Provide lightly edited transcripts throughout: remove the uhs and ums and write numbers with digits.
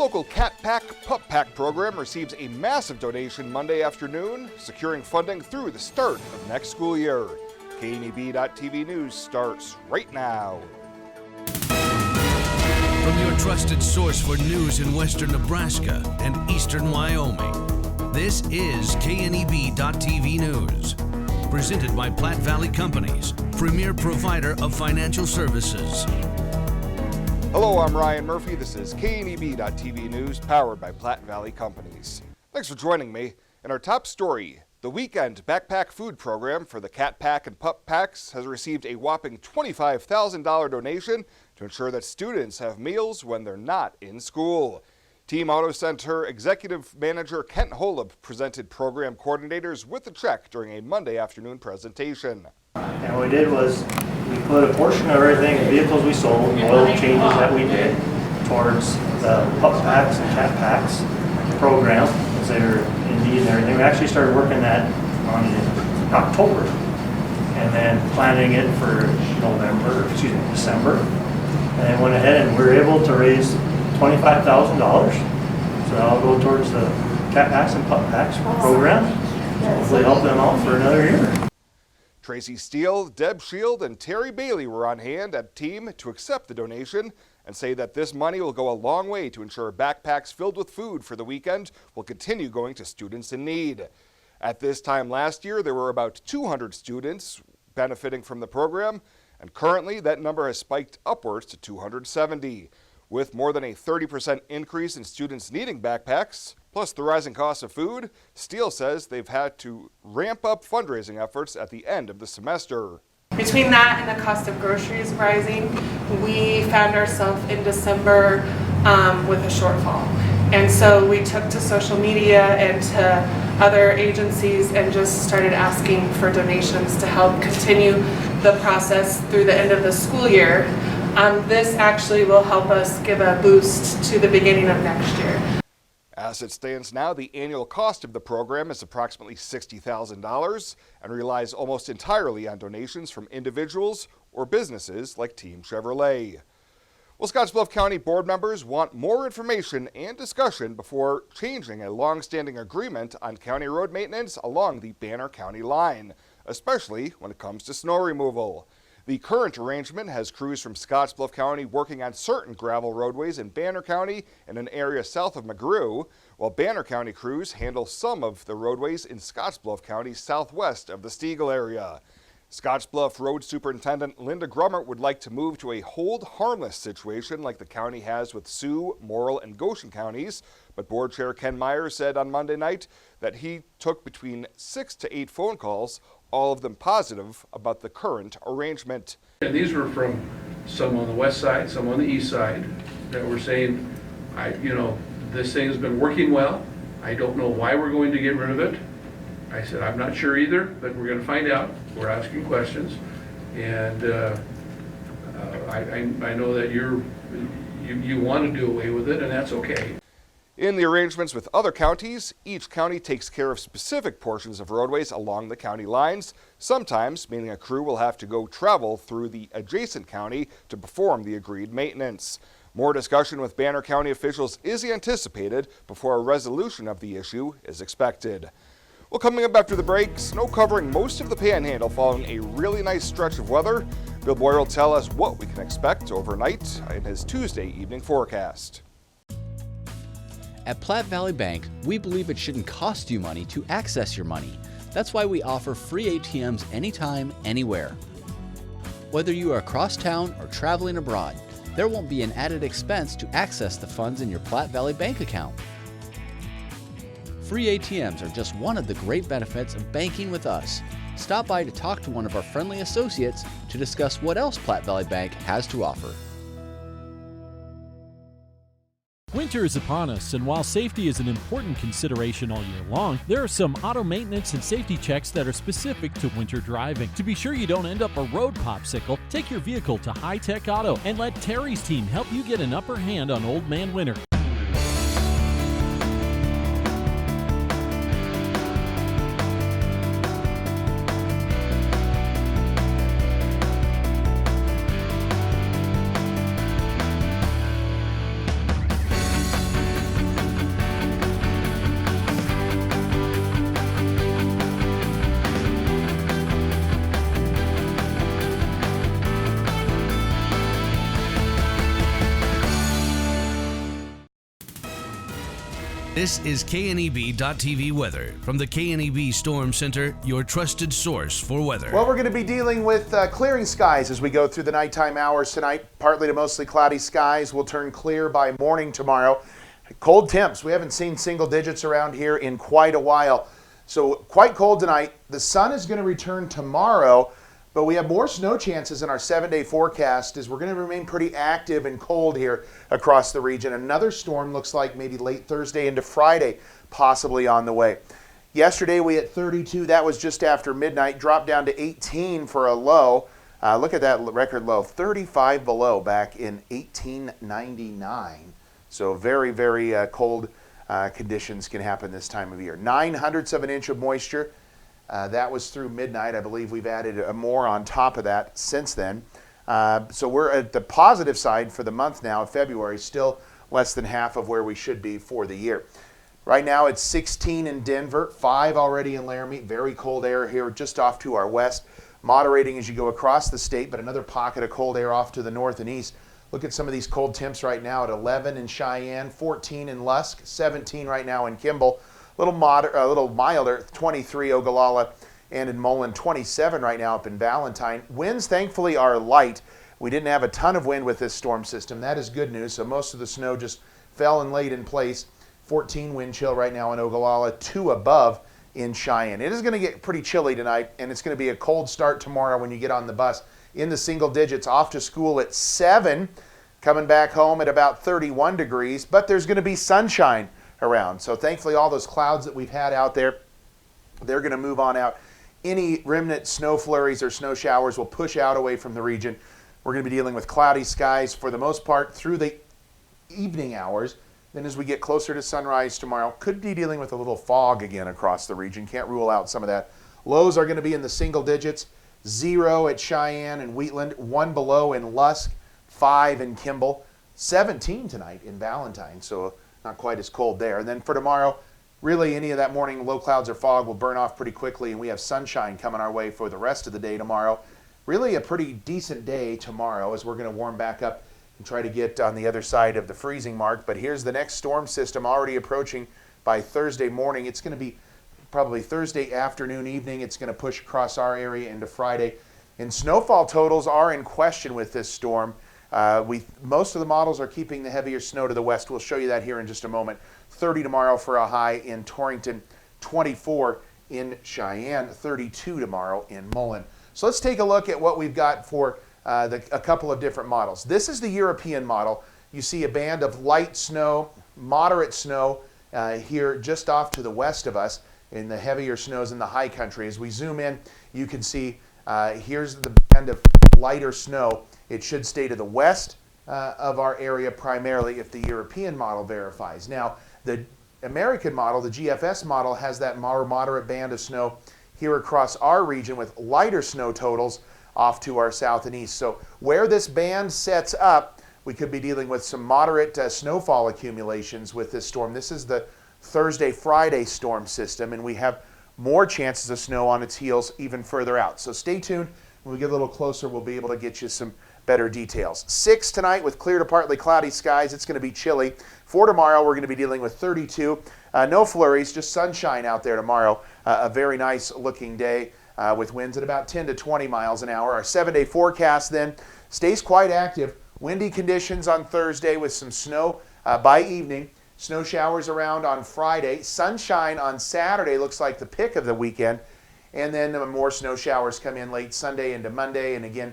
local Cat Pack Pup Pack program receives a massive donation Monday afternoon, securing funding through the start of next school year. KNEB.TV News starts right now. From your trusted source for news in western Nebraska and eastern Wyoming, this is KNEB.TV News. Presented by Platte Valley Companies, premier provider of financial services. Hello, I'm Ryan Murphy. This is KNEB.TV News, powered by Platte Valley Companies. Thanks for joining me. In our top story, the weekend backpack food program for the Cat Pack and Pup Packs has received a whopping $25,000 donation to ensure that students have meals when they're not in school. Team Auto Center Executive Manager Kent Holub presented program coordinators with the check during a Monday afternoon presentation. And what we did was we put a portion of everything, the vehicles we sold, oil changes that we did, towards the Pup Packs and Cat Packs program, because they were in need and everything. We actually started working that on in October, and then planning it for December, and then went ahead and we were able to raise $25,000, so that'll go towards the Cat Packs and Pup Packs program. Hopefully help them out for another year. Tracy Steele, Deb Shield, and Terry Bailey were on hand at Team to accept the donation and say that this money will go a long way to ensure backpacks filled with food for the weekend will continue going to students in need. At this time last year, there were about 200 students benefiting from the program, and currently that number has spiked upwards to 270. With more than a 30% increase in students needing backpacks, plus the rising cost of food, Steele says they've had to ramp up fundraising efforts at the end of the semester. Between that and the cost of groceries rising, we found ourselves in December with a shortfall. And so we took to social media and to other agencies and just started asking for donations to help continue the process through the end of the school year. This actually will help us give a boost to the beginning of next year. As it stands now, the annual cost of the program is approximately $60,000 and relies almost entirely on donations from individuals or businesses like Team Chevrolet. Well, Scottsbluff County board members want more information and discussion before changing a long-standing agreement on county road maintenance along the Banner County line, especially when it comes to snow removal. The current arrangement has crews from Scottsbluff County working on certain gravel roadways in Banner County and an area south of McGrew, while Banner County crews handle some of the roadways in Scottsbluff County southwest of the Stegall area. Scottsbluff Road Superintendent Linda Grummert would like to move to a hold harmless situation like the county has with Sioux, Morrill, and Goshen counties, but Board Chair Ken Myers said on Monday night that he took between 6 to 8 phone calls, all of them positive about the current arrangement. And these were from some on the west side, some on the east side, that were saying, this thing has been working well. I don't know why we're going to get rid of it. I said, I'm not sure either, but we're going to find out. We're asking questions. And I know that you want to do away with it, and that's okay. In the arrangements with other counties, each county takes care of specific portions of roadways along the county lines, sometimes meaning a crew will have to go travel through the adjacent county to perform the agreed maintenance. More discussion with Banner County officials is anticipated before a resolution of the issue is expected. Well, coming up after the break, snow covering most of the Panhandle following a really nice stretch of weather. Bill Boyer will tell us what we can expect overnight in his Tuesday evening forecast. At Platte Valley Bank, we believe it shouldn't cost you money to access your money. That's why we offer free ATMs anytime, anywhere. Whether you are across town or traveling abroad, there won't be an added expense to access the funds in your Platte Valley Bank account. Free ATMs are just one of the great benefits of banking with us. Stop by to talk to one of our friendly associates to discuss what else Platte Valley Bank has to offer. Winter is upon us, and while safety is an important consideration all year long, there are some auto maintenance and safety checks that are specific to winter driving. To be sure you don't end up a road popsicle, take your vehicle to High Tech Auto and let Terry's team help you get an upper hand on Old Man Winter. This is KNEB.TV weather from the KNEB Storm Center, your trusted source for weather. Well, we're going to be dealing with clearing skies as we go through the nighttime hours tonight. Partly to mostly cloudy skies will turn clear by morning tomorrow. Cold temps. We haven't seen single digits around here in quite a while. So quite cold tonight. The sun is going to return tomorrow, but we have more snow chances in our 7-day forecast as we're going to remain pretty active and cold here across the region. Another storm looks like maybe late Thursday into Friday, possibly on the way. Yesterday we hit 32. That was just after midnight. Dropped down to 18 for a low. Look at that record low, 35 below back in 1899. So very, very cold conditions can happen this time of year. 0.09 of an inch of moisture. That was through midnight. I believe we've added more on top of that since then. So we're at the positive side for the month now of February, still less than half of where we should be for the year. Right now it's 16 in Denver, 5 already in Laramie. Very cold air here just off to our west, moderating as you go across the state, but another pocket of cold air off to the north and east. Look at some of these cold temps right now at 11 in Cheyenne, 14 in Lusk, 17 right now in Kimball. A little milder, 23 Ogallala, and in Mullen, 27 right now up in Valentine. Winds, thankfully, are light. We didn't have a ton of wind with this storm system. That is good news. So most of the snow just fell and laid in place. 14 wind chill right now in Ogallala, 2 above in Cheyenne. It is going to get pretty chilly tonight, and it's going to be a cold start tomorrow when you get on the bus. In the single digits, off to school at 7, coming back home at about 31 degrees, but there's going to be sunshine around. So thankfully all those clouds that we've had out there, they're going to move on out. Any remnant snow flurries or snow showers will push out away from the region. We're going to be dealing with cloudy skies for the most part through the evening hours. Then as we get closer to sunrise tomorrow, could be dealing with a little fog again across the region. Can't rule out some of that. Lows are going to be in the single digits. 0 at Cheyenne and Wheatland, 1 below in Lusk, 5 in Kimball, 17 tonight in Valentine. So not quite as cold there. And then for tomorrow, really any of that morning low clouds or fog will burn off pretty quickly, and we have sunshine coming our way for the rest of the day tomorrow. Really a pretty decent day tomorrow as we're going to warm back up and try to get on the other side of the freezing mark. But here's the next storm system already approaching by Thursday morning. It's going to be probably Thursday afternoon, evening. It's going to push across our area into Friday. And snowfall totals are in question with this storm. Most of the models are keeping the heavier snow to the west. We'll show you that here in just a moment. 30 tomorrow for a high in Torrington, 24 in Cheyenne, 32 tomorrow in Mullen. So let's take a look at what we've got for a couple of different models. This is the European model. You see a band of light snow, moderate snow here just off to the west of us, in the heavier snows in the high country. As we zoom in, you can see here's the band of lighter snow. It should stay to the west of our area primarily if the European model verifies. Now, the American model, the GFS model, has that more moderate band of snow here across our region with lighter snow totals off to our south and east. So where this band sets up, we could be dealing with some moderate snowfall accumulations with this storm. This is the Thursday, Friday storm system, and we have more chances of snow on its heels even further out. So stay tuned. When we get a little closer, we'll be able to get you some better details. 6 tonight with clear to partly cloudy skies. It's going to be chilly. For tomorrow, we're going to be dealing with 32. No flurries, just sunshine out there tomorrow. A very nice looking day with winds at about 10 to 20 miles an hour. Our 7-day forecast then stays quite active. Windy conditions on Thursday with some snow by evening. Snow showers around on Friday. Sunshine on Saturday looks like the pick of the weekend. And then more snow showers come in late Sunday into Monday, and again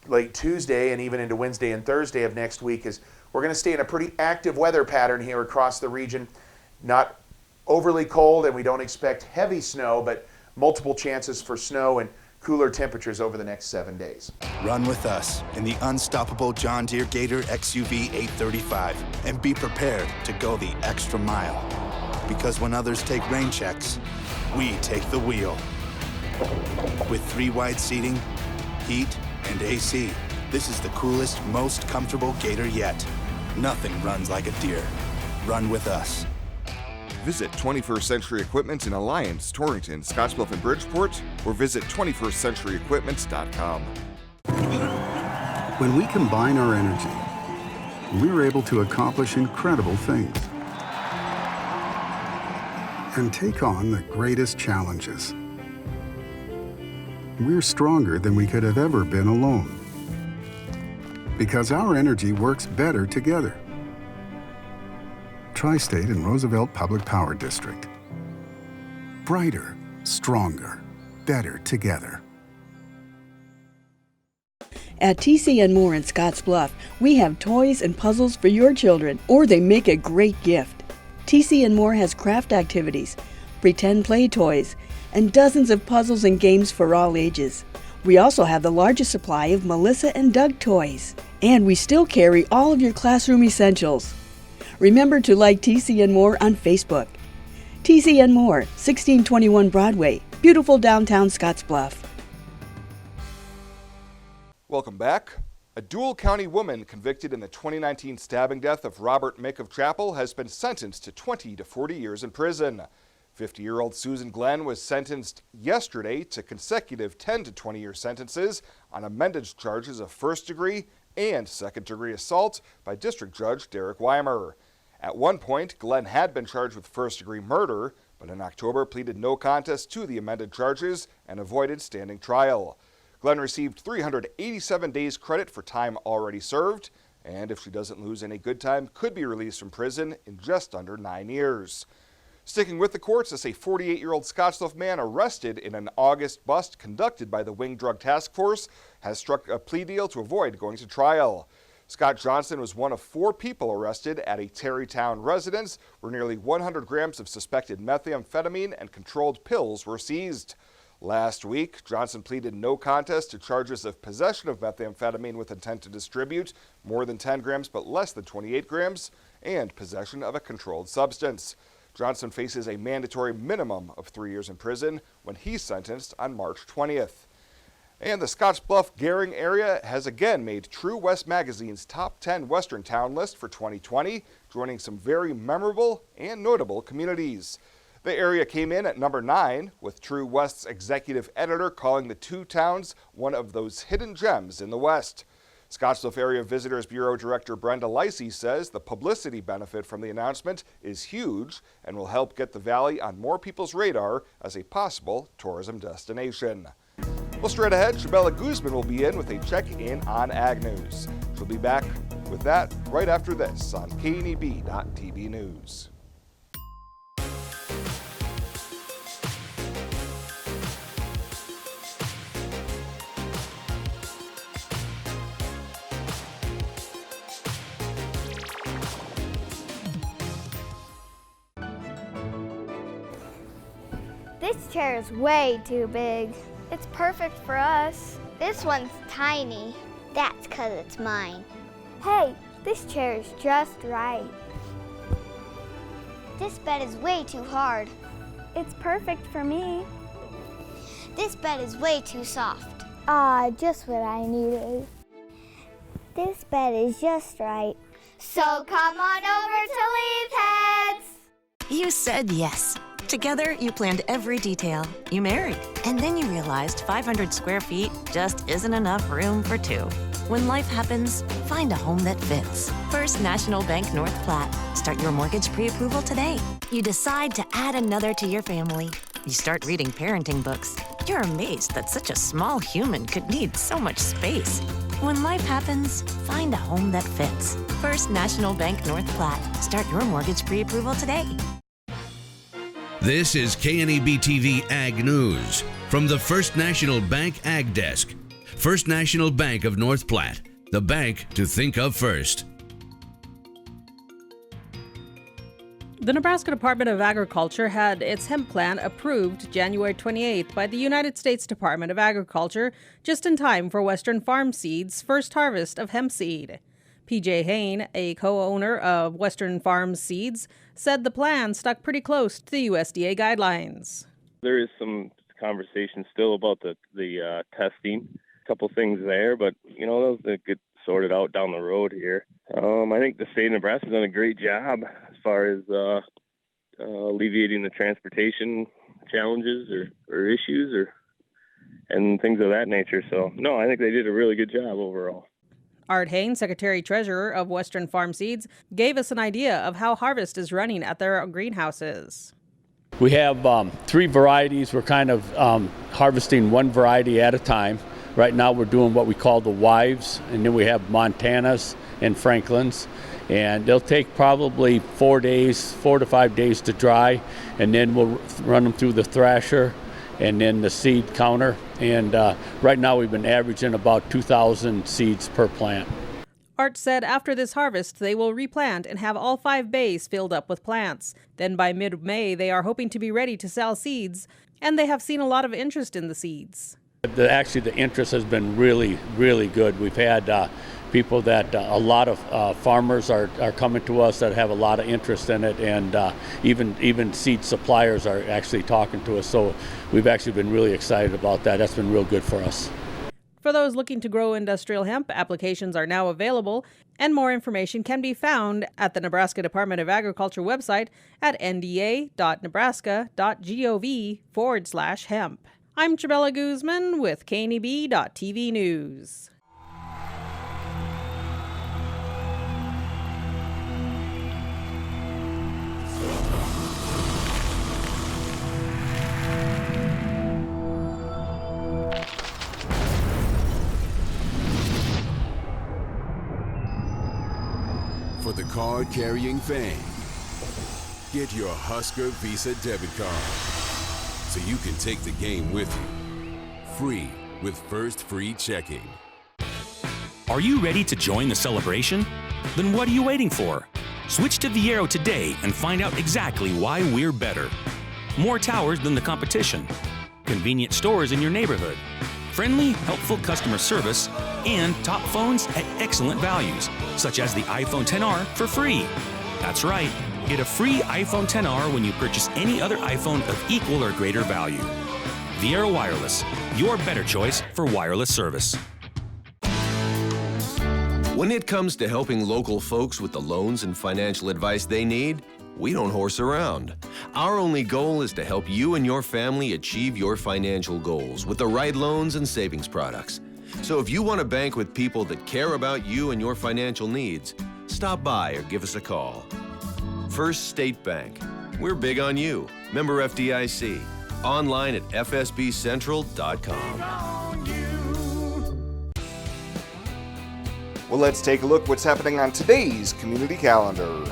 late Tuesday and even into Wednesday and Thursday of next week. As we're going to stay in a pretty active weather pattern here across the region. Not overly cold, and we don't expect heavy snow, but multiple chances for snow and cooler temperatures over the next 7 days. Run with us in the unstoppable John Deere Gator XUV 835 and be prepared to go the extra mile. Because when others take rain checks, we take the wheel. With 3 wide seating, heat, and AC, this is the coolest, most comfortable Gator yet. Nothing runs like a Deere. Run with us. Visit 21st Century Equipment in Alliance, Torrington, Scottsbluff, and Bridgeport, or visit 21stcenturyequipment.com. When we combine our energy, we're able to accomplish incredible things. and take on the greatest challenges. We're stronger than we could have ever been alone, because our energy works better together. Tri-State and Roosevelt Public Power District. Brighter, stronger, better together. At TCN Moore in Scottsbluff, we have toys and puzzles for your children, or they make a great gift. TCN Moore has craft activities, pretend play toys, and dozens of puzzles and games for all ages. We also have the largest supply of Melissa and Doug toys. And we still carry all of your classroom essentials. Remember to like TCN Moore on Facebook. TCN Moore, 1621 Broadway, beautiful downtown Scottsbluff. Welcome back. A Dual County woman convicted in the 2019 stabbing death of Robert Mick of Chapel has been sentenced to 20 to 40 years in prison. 50-year-old Susan Glenn was sentenced yesterday to consecutive 10 to 20-year sentences on amended charges of first-degree and second-degree assault by District Judge Derek Weimer. At one point, Glenn had been charged with first-degree murder, but in October pleaded no contest to the amended charges and avoided standing trial. Glenn received 387 days credit for time already served, and if she doesn't lose any good time, could be released from prison in just under 9 years. Sticking with the courts, as a 48-year-old Scottsbluff man arrested in an August bust conducted by the Wing Drug Task Force has struck a plea deal to avoid going to trial. Scott Johnson was one of 4 people arrested at a Terrytown residence where nearly 100 grams of suspected methamphetamine and controlled pills were seized. Last week, Johnson pleaded no contest to charges of possession of methamphetamine with intent to distribute more than 10 grams but less than 28 grams and possession of a controlled substance. Johnson faces a mandatory minimum of 3 years in prison when he's sentenced on March 20th. And the Scottsbluff-Gehring area has again made True West Magazine's Top 10 Western Town list for 2020, joining some very memorable and notable communities. The area came in at number 9, with True West's executive editor calling the two towns one of those hidden gems in the West. Scottsbluff Area Visitors Bureau Director Brenda Licey says the publicity benefit from the announcement is huge and will help get the valley on more people's radar as a possible tourism destination. Well, straight ahead, Shabella Guzman will be in with a check-in on Ag News. She'll be back with that right after this on KNEB.TV News. This chair is way too big. It's perfect for us. This one's tiny. That's 'cause it's mine. Hey, this chair is just right. This bed is way too hard. It's perfect for me. This bed is way too soft. Just what I needed. This bed is just right. So come on over to Leith Heads. You said yes. Together, you planned every detail. You married. And then you realized 500 square feet just isn't enough room for two. When life happens, find a home that fits. First National Bank North Platte. Start your mortgage pre-approval today. You decide to add another to your family. You start reading parenting books. You're amazed that such a small human could need so much space. When life happens, find a home that fits. First National Bank North Platte. Start your mortgage pre-approval today. This is KNEB TV Ag News from the First National Bank Ag Desk. First National Bank of North Platte, the bank to think of first. The Nebraska Department of Agriculture had its hemp plan approved January 28th by the United States Department of Agriculture, just in time for Western Farm Seed's first harvest of hemp seed. P.J. Hain, a co-owner of Western Farm Seeds, said the plan stuck pretty close to the USDA guidelines. There is some conversation still about the testing. A couple things there, but those will get sorted out down the road here. I think the state of Nebraska has done a great job as far as alleviating the transportation challenges or issues and things of that nature. So, no, I think they did a really good job overall. Art Hain, Secretary-Treasurer of Western Farm Seeds, gave us an idea of how harvest is running at their greenhouses. We have 3 varieties. We're kind of harvesting one variety at a time. Right now we're doing what we call the wives, and then we have Montanas and Franklins. And they'll take probably 4 to 5 days to dry, and then we'll run them through the thrasher and then the seed counter. And right now we've been averaging about 2,000 seeds per plant. Art said after this harvest, they will replant and have all 5 bays filled up with plants. Then by mid-May, they are hoping to be ready to sell seeds, and they have seen a lot of interest in the seeds. Actually, the interest has been really, really good. We've had people that a lot of farmers are coming to us that have a lot of interest in it, and even seed suppliers are actually talking to us. So we've actually been really excited about that. That's been real good for us. For those looking to grow industrial hemp, applications are now available, and more information can be found at the Nebraska Department of Agriculture website at nda.nebraska.gov/hemp. I'm Chabela Guzman with KNEB.TV News. For the card-carrying fan, get your Husker Visa debit card so you can take the game with you. Free with First Free Checking. Are you ready to join the celebration? Then what are you waiting for? Switch to Viero today and find out exactly why we're better. More towers than the competition. Convenient stores in your neighborhood. Friendly, helpful customer service, and top phones at excellent values, such as the iPhone XR for free. That's right, get a free iPhone XR when you purchase any other iPhone of equal or greater value. Viero Wireless, your better choice for wireless service. When it comes to helping local folks with the loans and financial advice they need, we don't horse around. Our only goal is to help you and your family achieve your financial goals with the right loans and savings products. So if you want to bank with people that care about you and your financial needs, stop by or give us a call. First State Bank. We're big on you. Member FDIC. Online at fsbcentral.com. Well, let's take a look what's happening on today's community calendar.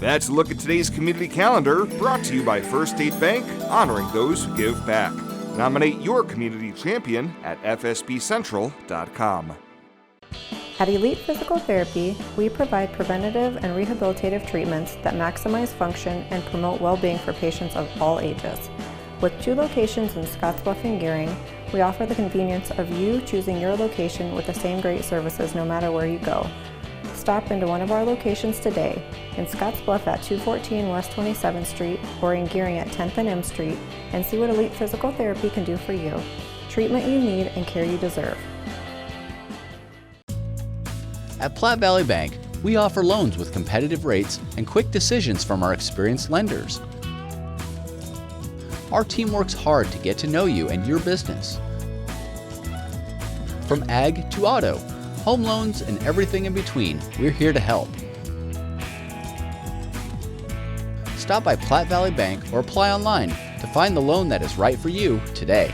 That's a look at today's community calendar, brought to you by First State Bank, honoring those who give back. Nominate your community champion at fsbcentral.com. At Elite Physical Therapy, we provide preventative and rehabilitative treatments that maximize function and promote well-being for patients of all ages. With 2 locations in Scottsbluff and Gearing, we offer the convenience of you choosing your location with the same great services no matter where you go. Stop into one of our locations today, in Scottsbluff at 214 West 27th Street or in Gearing at 10th and M Street, and see what Elite Physical Therapy can do for you. Treatment you need and care you deserve. At Platte Valley Bank, we offer loans with competitive rates and quick decisions from our experienced lenders. Our team works hard to get to know you and your business. From ag to auto, home loans, and everything in between, we're here to help. Stop by Platte Valley Bank or apply online to find the loan that is right for you today.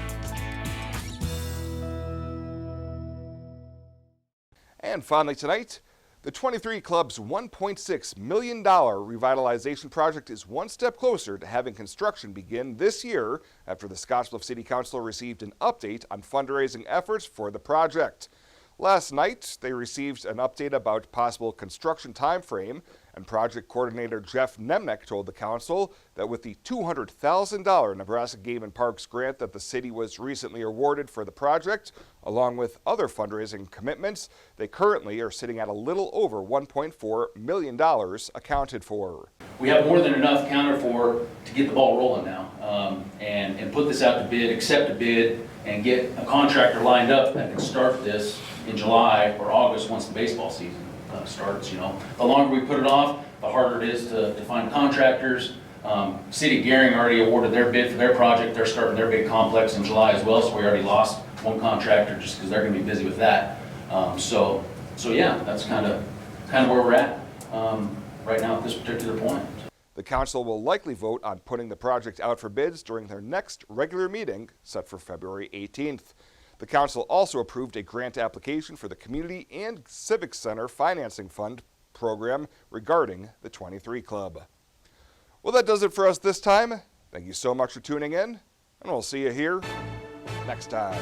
And finally tonight, The 23 Club's $1.6 million revitalization project is one step closer to having construction begin this year after the Scottsbluff City Council received an update on fundraising efforts for the project. Last night, they received an update about possible construction timeframe, and project coordinator Jeff Nemnick told the council that with the $200,000 Nebraska Game and Parks grant that the city was recently awarded for the project, along with other fundraising commitments, they currently are sitting at a little over $1.4 million accounted for. We have more than enough accounted for to get the ball rolling now, and put this out to bid, accept a bid, and get a contractor lined up that can start this in July or August once the baseball season starts. You know, the longer we put it off, the harder it is to find contractors. City of Gering already awarded their bid for their project. They're starting their big complex in July as well, so we already lost one contractor just because they're going to be busy with that. So yeah, that's kind of where we're at right now at this particular point. The council will likely vote on putting the project out for bids during their next regular meeting set for February 18th. The council also approved a grant application for the Community and Civic Center Financing Fund program regarding the 23 Club. Well, that does it for us this time. Thank you so much for tuning in, and we'll see you here next time.